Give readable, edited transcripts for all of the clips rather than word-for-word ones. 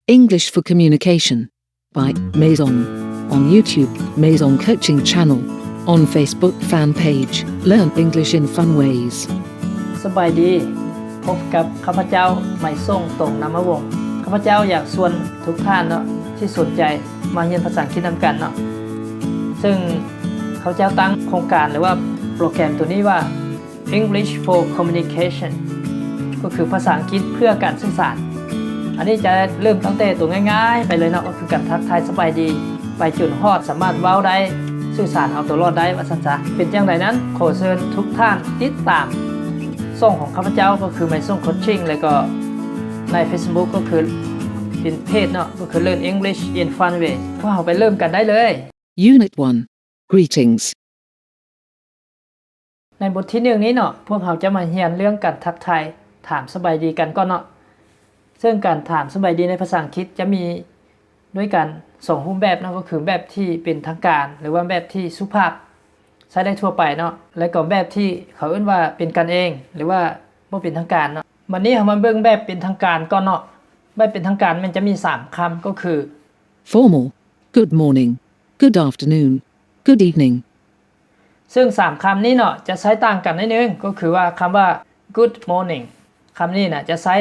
English for Communication by Maison. On YouTube, Maison Coaching Channel. On Facebook fan page, Learn English in Fun Ways. สบายดีพบกับข้าพเจ้าไม่ส่งตรงนามวงศ์ข้าพเจ้าอยากชวนทุกท่านเนาะที่สนใจมาเรียนภาษาอังกฤษนำกันเนาะซึ่งข้าพเจ้าตั้งโครงการหรือว่าโปรแกรมตัวนี้ว่า English for Communication ก็คือภาษาอังกฤษเพื่อการสื่อสารอันนี้จะเริ่มตั้งแต่ตัวง่ายๆไปเลยเนาะก็คือการทักทายสบายดีไปจนฮอดสามารถเว้าได้สื่อสารเอาตัวรอดได้ว่าซั่นซะเป็นจังไดนั้นขอเชิญทุกท่านติดตามช่องของข้าพเจ้าก็คือไม่ส่งโคชชิ่งแล้วก็ใน Facebook ก็คือเป็นเพจเนาะก็คือ Learn English in Fun Way พวกเราไปเริ่มกันได้เลย Unit 1. Greetings. ในบทที่1นี้เนาะพวกเราจะมาเรียนเรื่องการทักทายถามสบายดีกันก่อนเนาะซึ่งการถามสบายดีในภาษาอังกฤษจะมีด้วยกัน2รูปแบบเนาะก็คือแบบที่เป็นทางการหรือว่าแบบที่สุภาพใช้ได้ทั่วไปเนาะและก็แบบที่เขาเรียกว่าเป็นกันเองหรือว่าบ่เป็นทางการเนาะวันนี้เรามาเบิ่งแบบเป็นทางการก่อนเนาะแบบเป็นทางการมันจะมี3คำก็คือ Formal. Good morning. Good afternoon. Good evening. ซึ่ง3คำนี้เนาะจะใช้ต่างกันนิดนึงก็คือว่าคำว่า good morning คำนี้นะจะใช้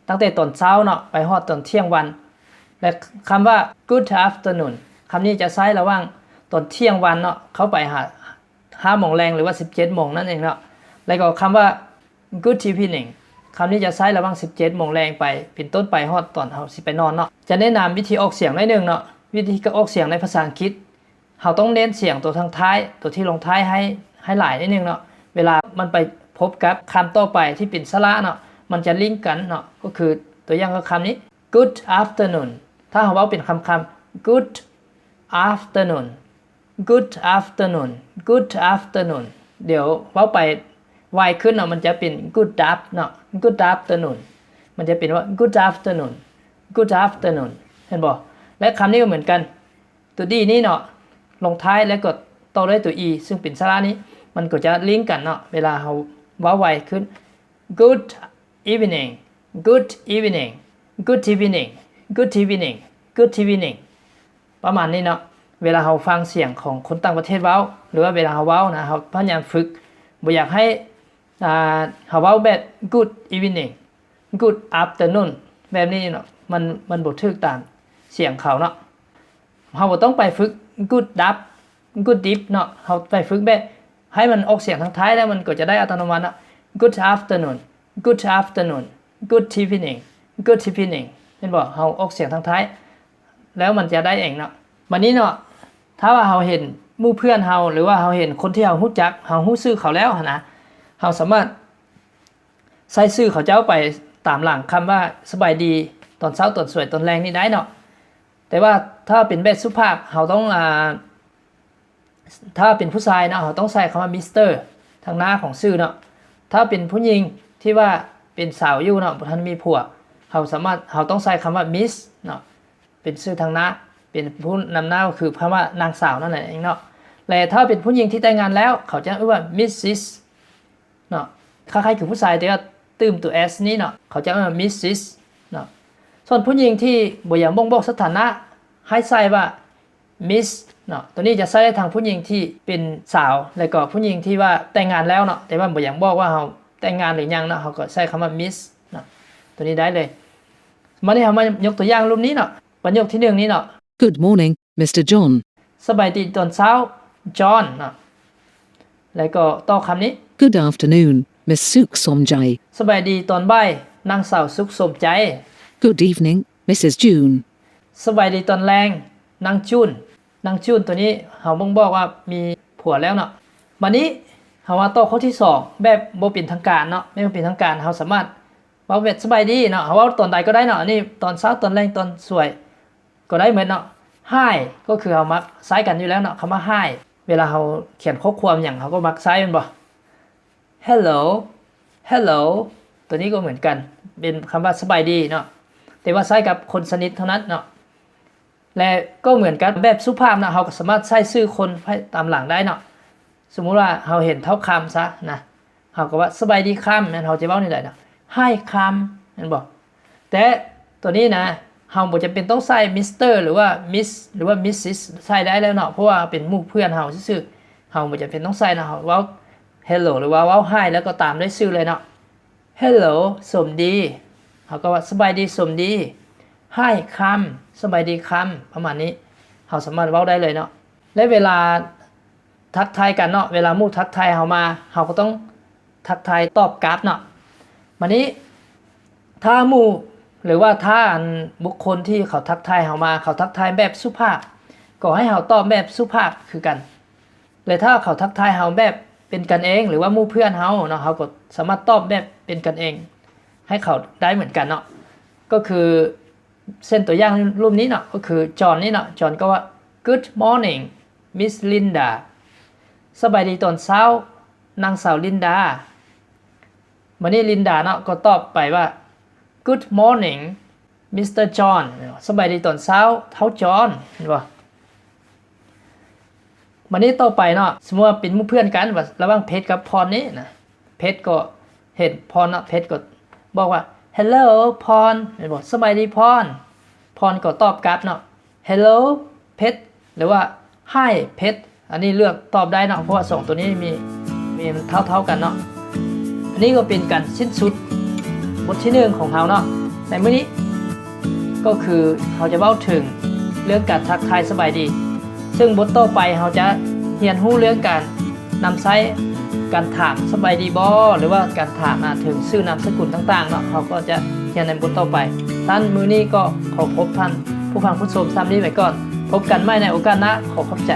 ตั้งแต่ตอนเช้าเนาะไปฮอดตอนเที่ยงวันและคำว่า good afternoon คำนี้จะใช้ระหว่างตอนเที่ยงวันเนาะเข้าไป5 โมงแรงหรือว่า17 โมงนั่นเองเนาะแล้วก็คำว่า good evening คำนี้จะใช้ระหว่าง17 โมงแรงไปเป็นต้นไปฮอดตอนเฮาสิไปนอนเนาะจะแนะนำวิธีออกเสียงหน่อยนึงเนาะวิธีการออกเสียงในภาษาอังกฤษเราต้องเน้นเสียงตัวทางท้ายตัวที่ลงท้ายให้หลายนิดนึงเนาะเวลามันไปพบกับคำต่อไปที่เป็นสระเนาะมันจะลิงก์กันเนาะก็คือตัวอย่างก็คำนี้ good afternoon ถ้าเราเว้าเป็นคำ good afternoon good afternoon good afternoon เดี๋ยวเว้าไปไวขึ้นเนาะมันจะเป็น good up เนาะ good afternoon มันจะเป็นว่า good afternoon good afternoon เห็นบ่และคำนี้ก็เหมือนกันตัวดีนี่เนาะลงท้ายแล้วก็ต่อด้วยตัว e ซึ่งเป็นสระนี้มันก็จะลิงก์กันเนาะเวลาเราเว้าไวขึ้น good evening good evening good evening good evening good evening ประมาณนี้เนาะเวลาเราฟังเสียงของคนต่างประเทศเว้าหรือว่าเวลาเราเว้านะเราพยายามฝึกบ่อยากให้เราเว้าแบบ good evening good afternoon แบบนี้เนาะมันบ่ถูกตามเสียงเขาเนาะเราบ่ต้องไปฝึก good up good deep เนาะเราไปฝึกแบบให้มันออกเสียงทางท้ายแล้วมันก็จะได้อัตโนมัติเนาะ good afternoon good afternoon good evening good evening เห็นบ่เราออกเสียงทางท้ายแล้วมันจะได้เองเนาะวันนี้เนาะถ้าว่าเราเห็นหมู่เพื่อนเราหรือว่าเราเห็นคนที่เรารู้จักเรารู้ชื่อเขาแล้วนะเราสามารถใส่ชื่อเขาเจ้าไปตามหลังคำว่าสบายดีตอนเช้าตอนสวยตอนแรงนี่ได้เนาะแต่ว่าถ้าเป็นแบบสุภาพเราต้องถ้าเป็นผู้ชายเนาะเราต้องใส่คำว่ามิสเตอร์ทางหน้าของชื่อเนาะถ้าเป็นผู้หญิงที่ว่าเป็นสาวอยู่เนาะบ่ทันมีผัวเราต้องใส่คำว่ามิสเนาะเป็นชื่อทางหน้าเป็นผู้นำหน้าก็คือคำว่านางสาวนั่นแหละเองเนาะและถ้าเป็นผู้หญิงที่แต่งงานแล้วเขาจะเรียกว่า Mrs เนาะคล้ายๆกับผู้ชายแต่ว่าตื้มตัว s นี้เนาะเขาจะเรียกว่า Mrs เนาะส่วนผู้หญิงที่บ่อยากบ่งบอกสถานะให้ใส่ว่า Miss เนาะตัวนี้จะใช้ได้ทางผู้หญิงที่เป็นสาวแล้วก็ผู้หญิงที่ว่าแต่งงานแล้วเนาะแต่ว่าบ่อยากบอกว่าเขาแต่งงานหรือยังเนาะเขาก็ใช้คำว่า Miss เนาะตัวนี้ได้เลยมานี่เรามายกตัวอย่างรูปนี้เนาะประโยคที่1นี้เนาะ Good morning, Mr. John. สบายดีตอนเช้า John เนาะแล้วก็ต่อคำนี้ Good afternoon, Miss Suk Somjai. สบายดีตอนบ่ายนางสาวสุขสมใจ Good evening, Mrs. June. สบายดีตอนแรงนางจุนตัวนี้เราบ่งบอกว่ามีผัวแล้วเนาะวันนี้เราว่าต่อข้อที่2แบบบ่เป็นทางการเนาะไม่เป็นทางการเราสามารถเว้าแบบสบายดีเนาะเราเว้าตอนใดก็ได้เนาะอันนี้ตอนเช้าตอนแรงตอนสวยก็ได้เหมือนเนาะ Hi ก็คือเรามักใช้กันอยู่แล้วเนาะคำว่า Hi เวลาเราเขียนข้อความอย่างเราก็มักใช้มันบ่ Hello ตัวนี้ก็เหมือนกันเป็นคำว่าสบายดีเนาะแต่ว่าใช้กับคนสนิทเท่านั้นเนาะและก็เหมือนกันแบบสุภาพนะเราก็สามารถใช้ชื่อคนให้ตามหลังได้เนาะสมมุติว่าเราเห็นเท่าคำซะนะเราก็ว่าสบายดีคำแม่นเราจะเว้านี่ได้เนาะ Hi คำแม่นบ่แต่ตัวนี้นะ เฮาบ่จำเป็นต้องใส่ Mr. หรือว่า Miss หรือว่า Mrs. ใส่ได้แล้วเนาะเพราะว่าเป็นหมู่เพื่อนเฮาซื่อๆเฮาบ่จำเป็นต้องใส่นะเฮาเว้า Hello หรือว่าเว้า Hi แล้วก็ตามด้วยชื่อเลยเนาะ Hello สวัสดีเฮาก็ว่าสบายดีสวัสดี Hi คำสบายดีคำประมาณนี้เฮาสามารถเว้าได้เลยเนาะและเวลาทักทายกันเนาะเวลาหมู่ทักทายเฮามาเฮาก็ต้องทักทายตอบกลับเนาะวันนี้ถ้าหมู่หรือว่าถ้าบุคคลที่เขาทักทายเฮามาเขาทักทายแบบสุภาพก็ให้เฮาตอบแบบสุภาพคือกันและถ้าเขาทักทายเฮาแบบเป็นกันเองหรือว่าหมู่เพื่อนเฮาเนาะเฮาก็สามารถตอบแบบเป็นกันเองให้เขาได้เหมือนกันเนาะก็คือเส้นตัวอย่างรูปนี้เนาะก็คือจอห์นนี่เนาะจอห์นก็ว่า Good morning Miss Linda สบายดีตอนเช้านางสาวลินดาวันนี้ลินดาเนาะก็ตอบไปว่า Good morning Mr. John สบายดีตอนเช้าเท้าจอห์นเห็นบ่วันนี้ต่อไปเนาะสมมุติว่าเป็นหมู่เพื่อนกันว่าระหว่างเพชรกับพรนี่นะเพชรก็เห็นพรเนาะเพชรก็บอกว่า Hello พรเห็นบ่สบายดีพรพรก็ตอบกลับเนาะ Hello เพชรหรือว่า Hi เพชรอันนี้เลือกตอบได้เนาะเพราะว่า2ตัวนี้มีเท่ากันเนาะอันนี้ก็เป็นการสิ้นสุดบทที่1ของเฮาเนาะในมื้อนี้ก็คือเฮาจะเว้าถึงเรื่องการทักทายสบายดีซึ่งบทต่อไปเฮาจะเรียนรู้เรื่องการนำใช้การถามสบายดีบ่หรือว่าการถามถึงชื่อนามสกุลต่างๆเนาะเฮาก็จะเรียนในบทต่อไปท่านมื้อนี้ก็ขอพบท่านผู้ฟังผู้ชมซ้ำนี้ไว้ก่อนพบกันใหม่ในโอกาสหน้าขอขอบใจ